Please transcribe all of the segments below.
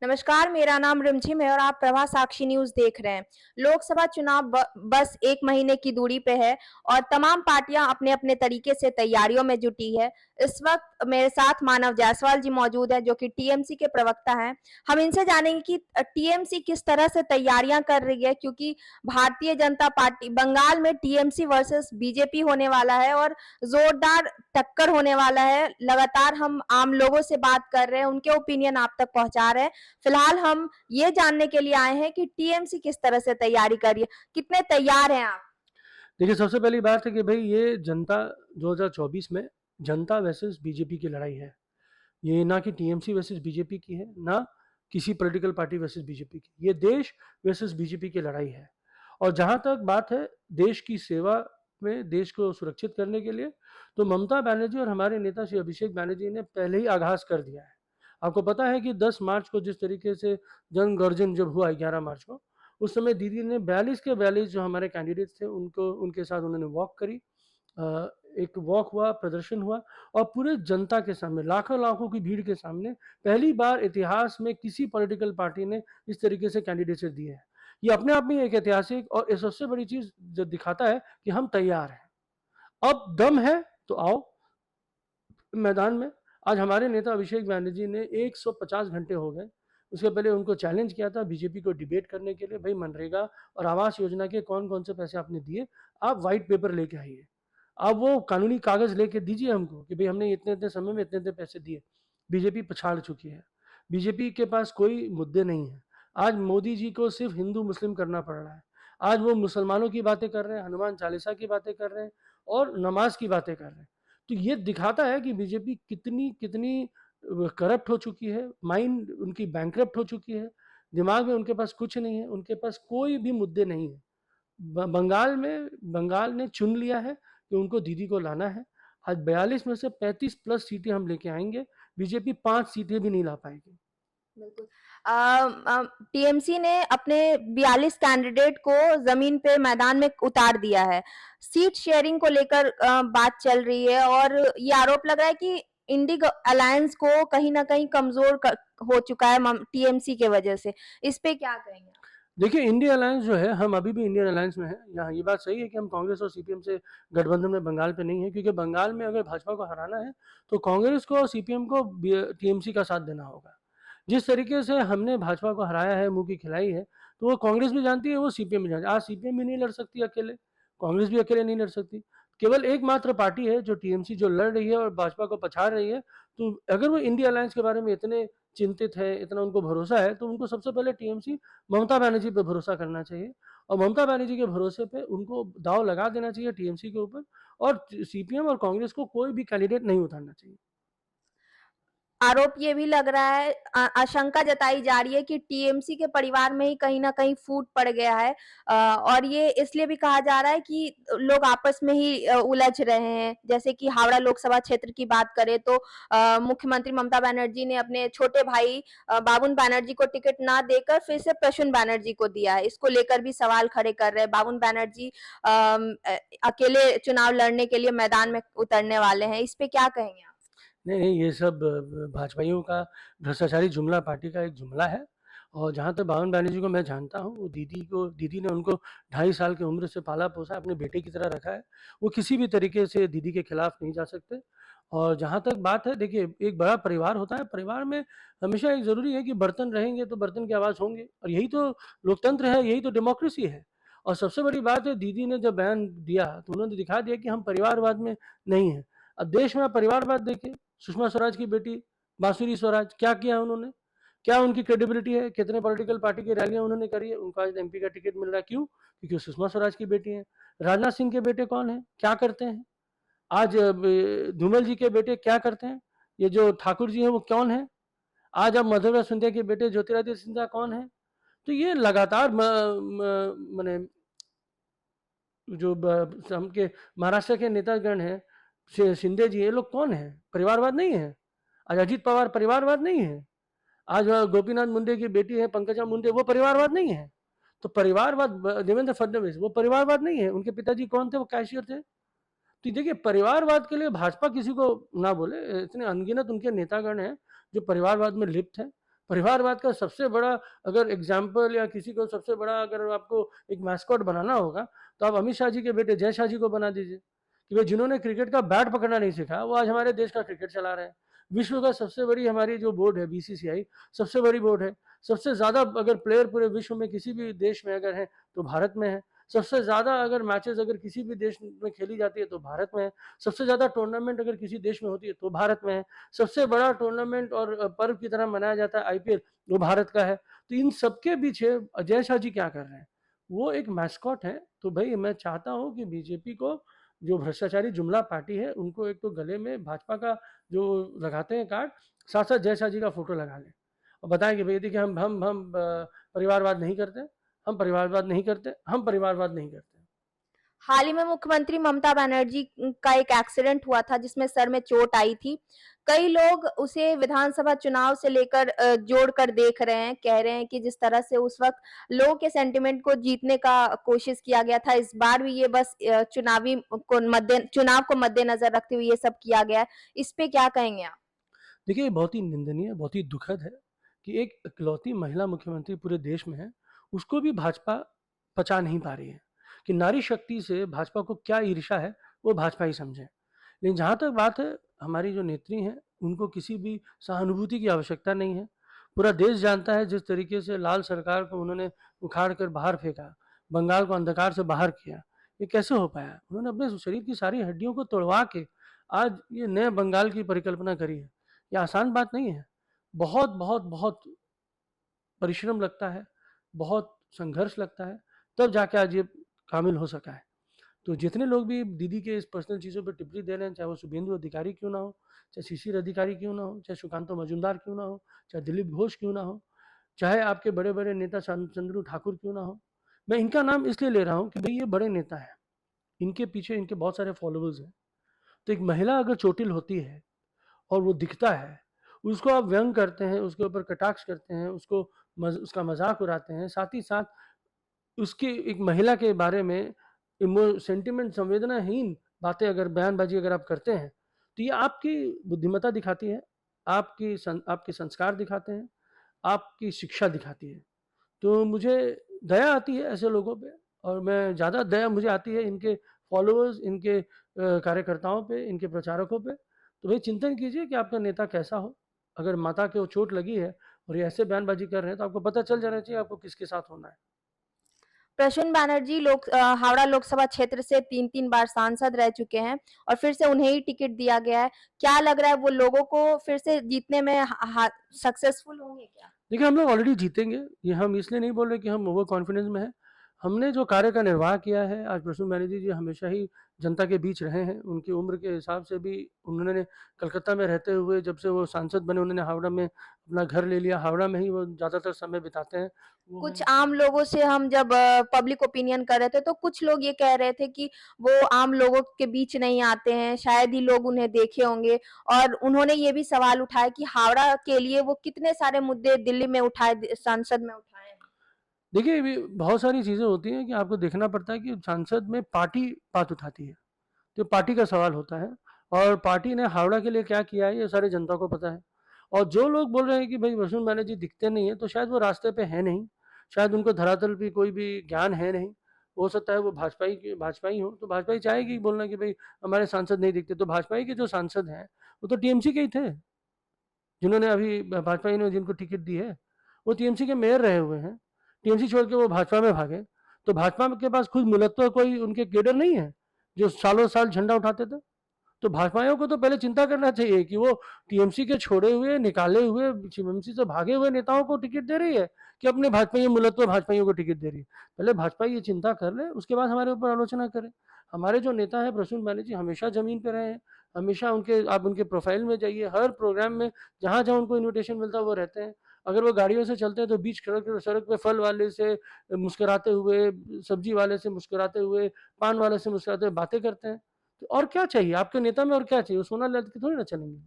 नमस्कार, मेरा नाम रिमझिम है और आप प्रभा साक्षी न्यूज देख रहे हैं। लोकसभा चुनाव बस 1 महीने की दूरी पे है और तमाम पार्टियां अपने-अपने तरीके से तैयारियों में जुटी है। इस वक्त मेरे साथ मानव जायसवाल जी मौजूद है जो कि टीएमसी के प्रवक्ता हैं। हम इनसे जानेंगे कि टीएमसी किस तरह से तैयारियां कर रही है, क्योंकि भारतीय जनता पार्टी बंगाल में टीएमसी वर्सेस बीजेपी होने वाला है और जोरदार टक्कर होने वाला है। लगातार हम आम लोगों से बात कर रहे हैं, उनके ओपिनियन आप तक पहुंचा रहे हैं। फिलहाल हम ये जानने के लिए आए हैं कि टीएमसी किस तरह से तैयारी कर रही है, कितने तैयार हैं आप? देखिए, सबसे पहली बात है कि भाई ये जनता 2024 में जनता वर्सेस बीजेपी की लड़ाई है। ये ना कि टीएमसी वर्सेस बीजेपी की है, ना किसी पॉलिटिकल पार्टी वर्सेस बीजेपी की। ये देश वर्सेस बीजेपी की लड़ाई है। और जहाँ तक बात है देश की सेवा में, देश को सुरक्षित करने के लिए, तो ममता बनर्जी और हमारे नेता श्री अभिषेक बनर्जी ने पहले ही आगाज कर दिया है। आपको पता है कि 10 मार्च को जिस तरीके से जन गर्जन जब हुआ 11 मार्च को, उस समय दीदी ने 42 के 42 जो हमारे कैंडिडेट थे उनको, उनके साथ उन्होंने वॉक करी। एक वॉक हुआ, प्रदर्शन हुआ और पूरे जनता के सामने, लाखों लाखों की भीड़ के सामने पहली बार इतिहास में किसी पॉलिटिकल पार्टी ने इस तरीके से कैंडिडेटशिप दी है। ये अपने आप में एक ऐतिहासिक और सबसे बड़ी चीज जो दिखाता है कि हम तैयार हैं। अब दम है तो आओ मैदान में। आज हमारे नेता अभिषेक बनर्जी ने 150 घंटे हो गए, उसके पहले उनको चैलेंज किया था बीजेपी को डिबेट करने के लिए, भाई मनरेगा और आवास योजना के कौन कौन से पैसे आपने दिए, आप व्हाइट पेपर लेके आइए, आप वो कानूनी कागज लेके दीजिए हमको कि भाई हमने इतने इतने समय में इतने इतने पैसे दिए। बीजेपी पछाड़ चुकी है, बीजेपी के पास कोई मुद्दे नहीं है। आज मोदी जी को सिर्फ हिंदू मुस्लिम करना पड़ रहा है। आज वो मुसलमानों की बातें कर रहे हैं, हनुमान चालीसा की बातें कर रहे हैं और नमाज की बातें कर रहे हैं। तो ये दिखाता है कि बीजेपी कितनी कितनी करप्ट हो चुकी है, माइंड उनकी बैंकरप्ट हो चुकी है, दिमाग में उनके पास कुछ नहीं है, उनके पास कोई भी मुद्दे नहीं है। बंगाल ने चुन लिया है कि उनको दीदी को लाना है। आज 42 में से 35 प्लस सीटें हम लेके आएंगे, बीजेपी 5 सीटें भी नहीं ला पाएगी। बिल्कुल। टीएमसी ने अपने 42 कैंडिडेट को जमीन पे मैदान में उतार दिया है। सीट शेयरिंग को लेकर बात चल रही है और ये आरोप लग रहा है कि इंडी अलायंस को कहीं ना कहीं कमजोर हो चुका है टीएमसी के वजह से। इस पे क्या कहेंगे आप? देखिए, इंडिया अलायंस जो है, हम अभी भी इंडियन अलायंस में हैं। यहाँ ये बात सही है कि हम कांग्रेस और सीपीएम से गठबंधन में बंगाल पे नहीं है, क्योंकि बंगाल में अगर भाजपा को हराना है तो कांग्रेस को और सीपीएम को टीएमसी का साथ देना होगा। जिस तरीके से हमने भाजपा को हराया है, मुंह की खिलाई है, तो वो कांग्रेस भी जानती है, वो सीपीएम भी जानती है। आज सीपीएम भी नहीं लड़ सकती अकेले, कांग्रेस भी अकेले नहीं लड़ सकती। केवल एकमात्र पार्टी है जो टीएमसी जो लड़ रही है और भाजपा को पछाड़ रही है। तो अगर वो इंडिया अलायंस के बारे में इतने चिंतित है, इतना उनको भरोसा है, तो उनको सबसे पहले टीएमसी ममता बनर्जी पे भरोसा करना चाहिए और ममता बनर्जी के भरोसे पे उनको दाव लगा देना चाहिए टीएमसी के ऊपर, और सीपीएम और कांग्रेस को कोई भी कैंडिडेट नहीं उतारना चाहिए। आरोप ये भी लग रहा है, आशंका जताई जा रही है कि टीएमसी के परिवार में ही कहीं न कहीं फूट पड़ गया है, और ये इसलिए भी कहा जा रहा है कि लोग आपस में ही उलझ रहे हैं। जैसे कि हावड़ा लोकसभा क्षेत्र की बात करें तो मुख्यमंत्री ममता बनर्जी ने अपने छोटे भाई बाबुन बनर्जी को टिकट ना देकर फिर से प्रसून बनर्जी को दिया है। इसको लेकर भी सवाल खड़े कर रहे हैं। बाबुन बनर्जी अकेले चुनाव लड़ने के लिए मैदान में उतरने वाले हैं। इस पे क्या कहेंगे आप? नहीं नहीं, ये सब भाजपाइयों का भ्रष्टाचारी जुमला, पार्टी का एक जुमला है। और जहाँ तक बावन बनर्जी को मैं जानता हूँ, वो दीदी ने उनको 2.5 साल की उम्र से पाला पोसा, अपने बेटे की तरह रखा है। वो किसी भी तरीके से दीदी के खिलाफ नहीं जा सकते। और जहाँ तक बात है, देखिए, एक बड़ा परिवार होता है, परिवार में हमेशा एक ज़रूरी है कि बर्तन रहेंगे तो बर्तन की आवाज़ होंगे, और यही तो लोकतंत्र है, यही तो डेमोक्रेसी है। और सबसे बड़ी बात है, दीदी ने जब बयान दिया तो उन्होंने दिखा दिया कि हम परिवारवाद में नहीं हैं। अब देश में आप परिवारवाद देखिए, सुषमा स्वराज की बेटी बांसुरी स्वराज, क्या किया उन्होंने? क्या उनकी क्रेडिबिलिटी है? कितने पॉलिटिकल पार्टी की रैलियां उन्होंने करी है? उनको आज एमपी का टिकट मिल रहा है, क्यों? क्योंकि वो सुषमा स्वराज की बेटी है। राजनाथ सिंह के बेटे कौन है, क्या करते हैं? आज धूमल जी के बेटे क्या करते हैं? ये जो ठाकुर जी हैं वो कौन है? आज अब मधुरा सिंधिया के बेटे ज्योतिरादित्य सिंधिया कौन है? तो ये लगातार मैंने जो के महाराष्ट्र के नेतागण हैं, शिंदे जी, ये लोग कौन है? परिवारवाद नहीं है। आज अजीत पवार परिवारवाद नहीं है। आज गोपीनाथ मुंडे की बेटी है पंकजा मुंडे, वो परिवारवाद नहीं है। तो परिवारवाद, देवेंद्र फडणवीस, वो परिवारवाद नहीं है। उनके पिताजी कौन थे? वो कैशियर थे। तो देखिए परिवारवाद के लिए भाजपा किसी को ना बोले, इतने अनगिनत उनके नेतागण हैं जो परिवारवाद में लिप्त हैं। परिवारवाद का सबसे बड़ा अगर एग्जाम्पल या किसी को सबसे बड़ा अगर आपको एक मैस्कॉट बनाना होगा तो आप अमित शाह जी के बेटे जय शाह जी को बना दीजिए कि भाई जिन्होंने क्रिकेट का बैट पकड़ना नहीं सीखा वो आज हमारे देश का क्रिकेट चला रहे हैं। विश्व का सबसे बड़ी हमारी जो बोर्ड है बीसीसीआई, सबसे बड़ी बोर्ड है, सबसे ज़्यादा अगर प्लेयर पूरे विश्व में किसी भी देश में अगर है तो भारत में है, सबसे ज़्यादा अगर मैचेस अगर किसी भी देश में खेली जाती है तो भारत में है, सबसे ज़्यादा टूर्नामेंट अगर किसी देश में होती है तो भारत में है, सबसे बड़ा टूर्नामेंट और पर्व की तरह मनाया जाता है आईपीएल, वो भारत का है। तो इन सबके पीछे अजय शाह जी क्या कर रहे हैं? वो एक मैस्कॉट है। तो भाई मैं चाहता हूँ कि बीजेपी को, जो भ्रष्टाचारी जुमला पार्टी है, उनको एक तो गले में भाजपा का जो लगाते हैं कार्ड, साथ साथ जय शाह जी का फोटो लगा लें और बताएं कि भाई देखिए हम परिवारवाद नहीं करते, हम परिवारवाद नहीं करते, हम परिवारवाद नहीं करते। हाल ही में मुख्यमंत्री ममता बनर्जी का एक एक्सीडेंट हुआ था जिसमें सर में चोट आई थी। कई लोग उसे विधानसभा चुनाव से लेकर जोड़कर देख रहे हैं, कह रहे हैं कि जिस तरह से उस वक्त लोगों के सेंटिमेंट को जीतने का कोशिश किया गया था, इस बार भी ये बस चुनाव को मद्देनजर रखते हुए ये सब किया गया है। इस पे क्या कहेंगे आप? देखिए, ये बहुत ही निंदनीय, बहुत ही दुखद है कि एक इकलौती महिला मुख्यमंत्री पूरे देश में है, उसको भी भाजपा पचा नहीं पा रही है कि नारी शक्ति से भाजपा को क्या ईर्ष्या है, वो भाजपा ही समझे। लेकिन जहाँ तक बात है, हमारी जो नेत्री हैं, उनको किसी भी सहानुभूति की आवश्यकता नहीं है। पूरा देश जानता है जिस तरीके से लाल सरकार को उन्होंने उखाड़ कर बाहर फेंका, बंगाल को अंधकार से बाहर किया, ये कैसे हो पाया? उन्होंने अपने शरीर की सारी हड्डियों को तोड़वा के आज ये नए बंगाल की परिकल्पना करी है। ये आसान बात नहीं है। बहुत बहुत बहुत परिश्रम लगता है, बहुत संघर्ष लगता है, तब जाके आज ये काबिल हो सका है। तो जितने लोग भी दीदी के इस पर्सनल चीज़ों पे टिप्पणी दे रहे हैं, चाहे वो शुभेंदु अधिकारी क्यों ना हो, चाहे शिशिर अधिकारी क्यों ना हो, चाहे सुकांतो मजूमदार क्यों ना हो, चाहे दिलीप घोष क्यों ना हो, चाहे आपके बड़े बड़े नेता चंद्रू ठाकुर क्यों ना हो, मैं इनका नाम इसलिए ले रहा हूँ कि भाई ये बड़े नेता हैं, इनके पीछे इनके बहुत सारे फॉलोअर्स हैं। तो एक महिला अगर चोटिल होती है और वो दिखता है, उसको आप व्यंग करते हैं, उसके ऊपर कटाक्ष करते हैं, उसका मजाक उड़ाते हैं, साथ ही साथ उसकी एक महिला के बारे में सेंटिमेंट संवेदनाहीन बातें अगर बयानबाजी अगर आप करते हैं, तो ये आपकी बुद्धिमत्ता दिखाती है, आपके संस्कार दिखाते हैं, आपकी शिक्षा दिखाती है। तो मुझे दया आती है ऐसे लोगों पे, और मैं ज़्यादा दया मुझे आती है इनके फॉलोअर्स, इनके कार्यकर्ताओं पे, इनके प्रचारकों पे। तो भाई चिंतन कीजिए कि आपका नेता कैसा हो। अगर माता को चोट लगी है और ये ऐसे बयानबाजी कर रहे हैं, तो आपको पता चल जाना चाहिए आपको किसके साथ होना है। प्रसून बनर्जी हावड़ा लोकसभा क्षेत्र से 3-3 बार सांसद रह चुके हैं और फिर से उन्हें ही टिकट दिया गया है। क्या लग रहा है, वो लोगों को फिर से जीतने में सक्सेसफुल होंगे क्या? देखिए, हम लोग ऑलरेडी जीतेंगे। ये हम इसलिए नहीं बोल रहे कि हम ओवर कॉन्फिडेंस में हैं। हमने जो कार्य का निर्वाह किया है, आज प्रसून बनर्जी जी हमेशा ही जनता के बीच रहे हैं। उनकी उम्र के हिसाब से भी उन्होंने कलकत्ता में रहते हुए जब से वो सांसद बने, उन्होंने हावड़ा में अपना घर ले लिया। हावड़ा में ही वो ज़्यादातर समय बिताते हैं। वो कुछ हैं आम लोगों से हम जब पब्लिक ओपिनियन कर रहे थे, तो कुछ लोग ये कह रहे थे कि वो आम लोगों के बीच नहीं आते हैं, शायद ही लोग उन्हें देखे होंगे। और उन्होंने ये भी सवाल उठाया कि हावड़ा के लिए वो कितने सारे मुद्दे दिल्ली में उठाए, संसद में उठाए हैं। देखिए, ये बहुत सारी चीज़ें होती हैं कि आपको देखना पड़ता है कि सांसद में पार्टी बात उठाती है, तो पार्टी का सवाल होता है, और पार्टी ने हावड़ा के लिए क्या किया है ये सारी जनता को पता है। और जो लोग बोल रहे हैं कि भाई प्रसून बनर्जी दिखते नहीं है, तो शायद वो रास्ते पे है नहीं, शायद उनको धरातल पे कोई भी ज्ञान है नहीं। हो सकता है वो भाजपा ही हो, तो भाजपा ही चाहेगी बोलना कि भाई हमारे सांसद नहीं दिखते। तो भाजपा ही के जो सांसद हैं वो तो टीएमसी के ही थे, जिन्होंने अभी भाजपा ही ने जिनको टिकट दी है, वो टीएमसी के मेयर रहे हुए हैं। टीएमसी छोड़ के वो भाजपा में भागे, तो भाजपा के पास खुद मूलतः कोई उनके केडर नहीं है जो सालों साल झंडा उठाते थे। तो भाजपाइयों को तो पहले चिंता करना चाहिए कि वो टीएमसी के छोड़े हुए, निकाले हुए, टीएमसी से भागे हुए नेताओं को टिकट दे रही है कि अपने भाजपाई मूलतः भाजपाइयों को टिकट दे रही है। पहले भाजपा ये चिंता कर ले, उसके बाद हमारे ऊपर आलोचना करें। हमारे जो नेता है प्रसून बनर्जी हमेशा जमीन पे रहे हैं, हमेशा आप उनके प्रोफाइल में जाइए, हर प्रोग्राम में जहाँ जहाँ उनको इन्विटेशन मिलता है वो रहते हैं। अगर वो गाड़ियों से चलते हैं तो बीच सड़क पे फल वाले से मुस्कुराते हुए, सब्जी वाले से मुस्कुराते हुए, पान वाले से मुस्कुराते हुए बातें करते हैं। तो और क्या चाहिए आपके नेता में, और क्या चाहिए? वो सोना लद के थोड़ी ना चलेंगे।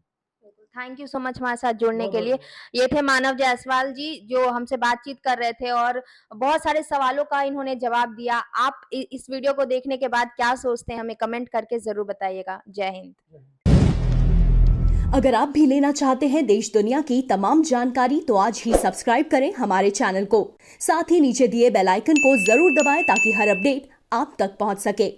थैंक यू सो मच हमारे साथ जुड़ने बहुत के बहुत लिए। धन्यवाद। ये थे मानव जायसवाल जी जो हमसे बातचीत कर रहे थे और बहुत सारे सवालों का इन्होंने जवाब दिया। आप इस वीडियो को देखने के बाद क्या सोचते हैं हमें कमेंट करके जरूर बताइएगा। जय हिंद। अगर आप भी लेना चाहते हैं देश दुनिया की तमाम जानकारी तो आज ही सब्सक्राइब करें हमारे चैनल को। साथ ही नीचे दिए बेल आइकन को जरूर दबाएं ताकि हर अपडेट आप तक पहुंच सके।